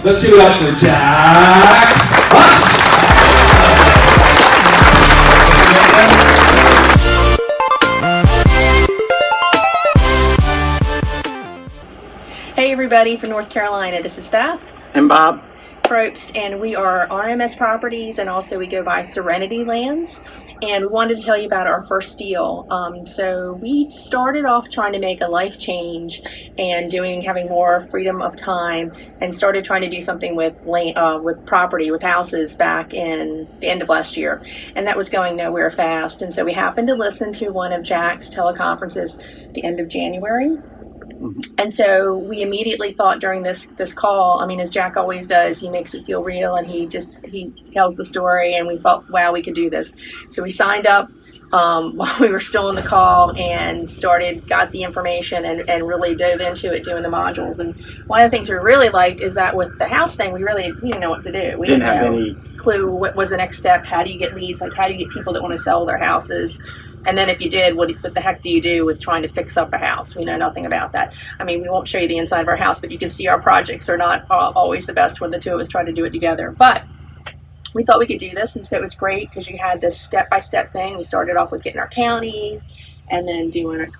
Let's give it up for Jack Hush. Hey everybody from North Carolina, this is Beth And Bob. Probst, and we are RMS Properties, and also we go by Serenity Lands, and we wanted to tell you about our first deal. So we started off trying to make a life change and having more freedom of time, and started trying to do something with property, with houses back in the end of last year, and that was going nowhere fast. And so we happened to listen to one of Jack's teleconferences at the end of January. And so we immediately thought during this call, I mean, as Jack always does, he makes it feel real, and he tells the story, and we thought, wow, we could do this. So we signed up while we were still on the call and got the information and really dove into it, doing the modules. And one of the things we really liked is that with the house thing, we didn't know what to do. We didn't have any clue what was the next step. How do you get leads? Like, how do you get people that want to sell their houses? And then if you did, what the heck do you do with trying to fix up a house? We know nothing about that. I mean, we won't show you the inside of our house, but you can see our projects are not always the best when the two of us try to do it together. But we thought we could do this, and so it was great because you had this step-by-step thing. We started off with getting our counties, and then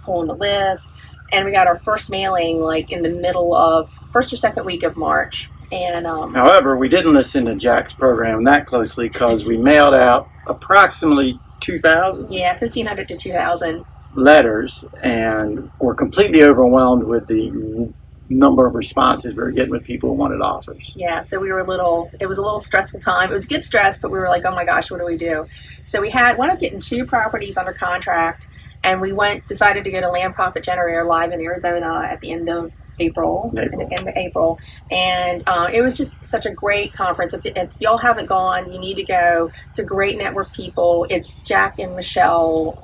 pulling the list. And we got our first mailing like in the middle of first or second week of March. And however, we didn't listen to Jack's program that closely because we mailed out approximately 2,000? Yeah, 1,500 to 2,000 letters, and were completely overwhelmed with the number of responses we were getting with people who wanted offers. Yeah, so it was a little stressful time. It was good stress, but we were like, oh my gosh, what do we do? So we wound up getting 2 properties under contract, and we decided to go to Land Profit Generator live in Arizona at the end of April. And it was just such a great conference. If y'all haven't gone, you need to go. It's a great network of people. It's Jack and Michelle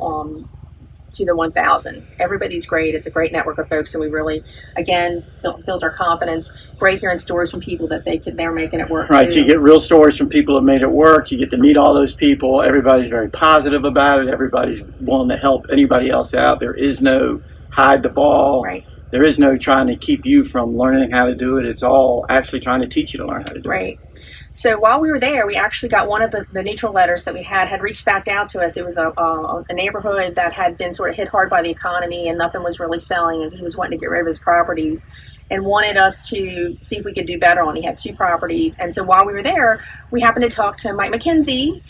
to the 1,000. Everybody's great. It's a great network of folks, and we really, again, build our confidence. Great hearing stories from people that they're making it work. Right, too. you get real stories from people that made it work. You get to meet all those people. Everybody's very positive about it. Everybody's willing to help anybody else out. There is no hide the ball. Right. There is no trying to keep you from learning how to do it. It's all actually trying to teach you to learn how to do it. Right. So while we were there, we actually got one of the neutral letters that we had reached back out to us. It was a neighborhood that had been sort of hit hard by the economy, and nothing was really selling, and he was wanting to get rid of his properties and wanted us to see if we could do better on. He had 2 properties. And so while we were there, we happened to talk to Mike McKenzie,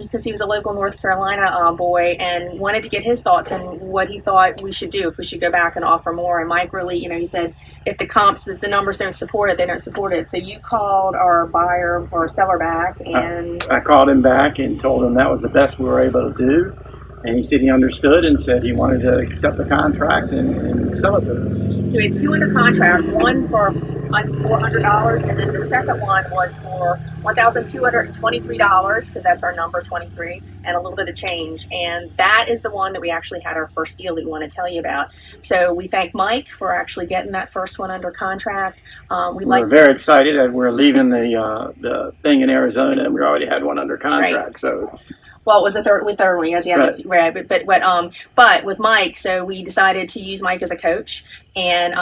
because he was a local North Carolina boy, and wanted to get his thoughts on what he thought we should do, if we should go back and offer more. And Mike really, he said, if the numbers don't support it, they don't support it. So you called our buyer or seller back, and I called him back and told him that was the best we were able to do. And he said he understood and said he wanted to accept the contract and sell it to us. So we had 2 under contract, one for $400, and then the second one was for $1,223, because that's our number, 23, and a little bit of change. And that is the one that we actually had our first deal that we want to tell you about. So we thank Mike for actually getting that first one under contract. We're very excited that we're leaving the thing in Arizona, and we already had one under contract. Right. So. Well, it was a third one, yes, yeah, right. But with Mike, so we decided to use Mike as a coach, and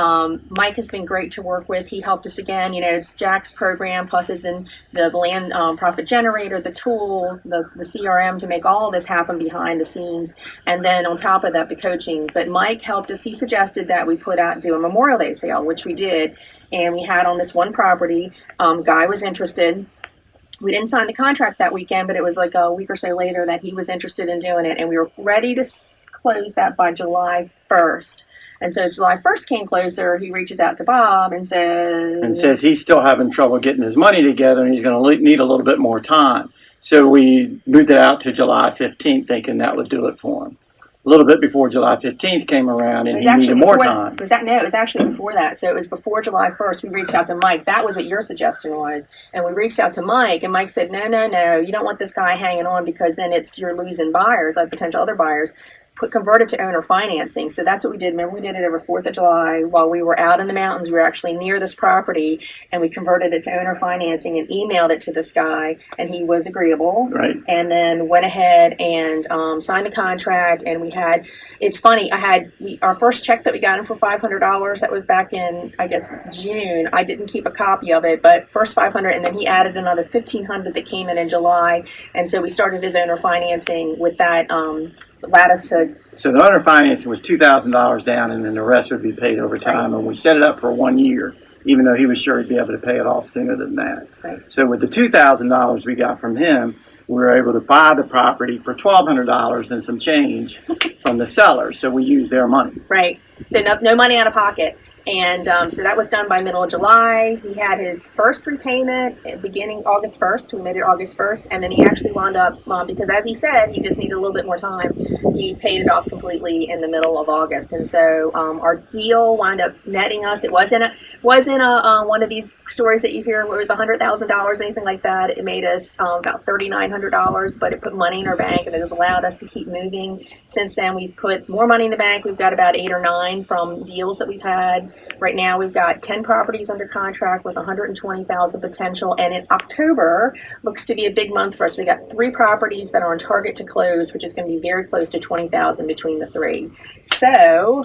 Mike has been great to work with. He helped us again. It's Jack's program, plus is in the Land Profit Generator, the tool, the CRM to make all this happen behind the scenes, and then on top of that, the coaching. But Mike helped us. He suggested that we do a Memorial Day sale, which we did, and we had on this one property. Guy was interested. We didn't sign the contract that weekend, but it was like a week or so later that he was interested in doing it, and we were ready to close that by July 1st. And so as July 1st came closer, he reaches out to Bob and says he's still having trouble getting his money together, and he's going to need a little bit more time. So we moved it out to July 15th, thinking that would do it for him. A little bit before July 15th came around, and he needed more time. It was actually before that. So it was before July 1st. We reached out to Mike. That was what your suggestion was. And we reached out to Mike, and Mike said, no. You don't want this guy hanging on, because then you're losing buyers, like potential other buyers. converted to owner financing. So that's what we did. Remember, we did it over 4th of July while we were out in the mountains. We were actually near this property, and we converted it to owner financing and emailed it to this guy, and he was agreeable. Right. And then went ahead and signed the contract, and we had, it's funny, our first check that we got him for $500, that was back in, I guess, June. I didn't keep a copy of it, but first $500, and then he added another $1,500 that came in July, and so we started his owner financing with that, allowed us to. So the owner financing was $2,000 down, and then the rest would be paid over time, and we set it up for 1 year, even though he was sure he'd be able to pay it off sooner than that. Right. So with the $2,000 we got from him, we were able to buy the property for $1,200 and some change from the seller. So we used their money. Right. So no money out of pocket. And so that was done by middle of July. He had his first repayment beginning August 1st. We made it August 1st. And then he actually wound up, because as he said, he just needed a little bit more time. He paid it off completely in the middle of August. And so our deal wound up netting us. It wasn't one of these stories that you hear where it was $100,000 or anything like that. It made us about $3,900, but it put money in our bank, and it has allowed us to keep moving. Since then, we've put more money in the bank. We've got about 8 or 9 from deals that we've had. Right now, we've got 10 properties under contract with $120,000 potential, and in October looks to be a big month for us. We got 3 properties that are on target to close, which is going to be very close to $20,000 between the 3. So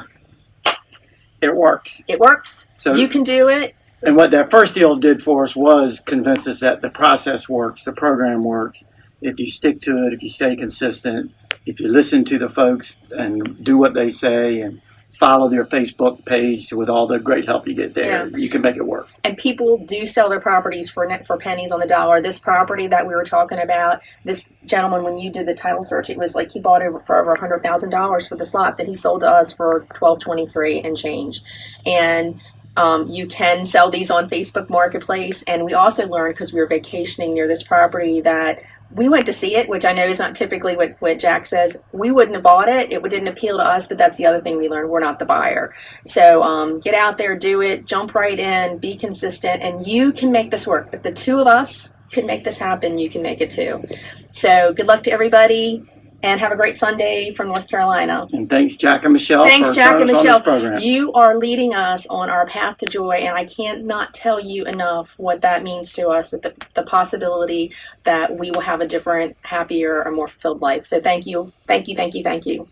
it works. It works. So you can do it. And what that first deal did for us was convince us that the process works, the program works. If you stick to it, if you stay consistent, if you listen to the folks and do what they say and follow their Facebook page with all the great help you get there, you can make it work. And people do sell their properties for pennies on the dollar. This property that we were talking about, this gentleman, when you did the title search, it was like he bought it for over $100,000 for this lot that he sold to us for $1,223 and change. And you can sell these on Facebook Marketplace. And we also learned, because we were vacationing near this property, that we went to see it, which I know is not typically what Jack says. We wouldn't have bought it. It didn't appeal to us, but that's the other thing we learned. We're not the buyer. So get out there, do it, jump right in, be consistent, and you can make this work. If the 2 of us could make this happen, you can make it too. So good luck to everybody, and have a great Sunday from North Carolina. And thanks, Jack and Michelle. Thanks, Jack and Michelle. Program. You are leading us on our path to joy, and I can't not tell you enough what that means to us, that the possibility that we will have a different, happier, or more fulfilled life. So thank you, thank you, thank you, thank you.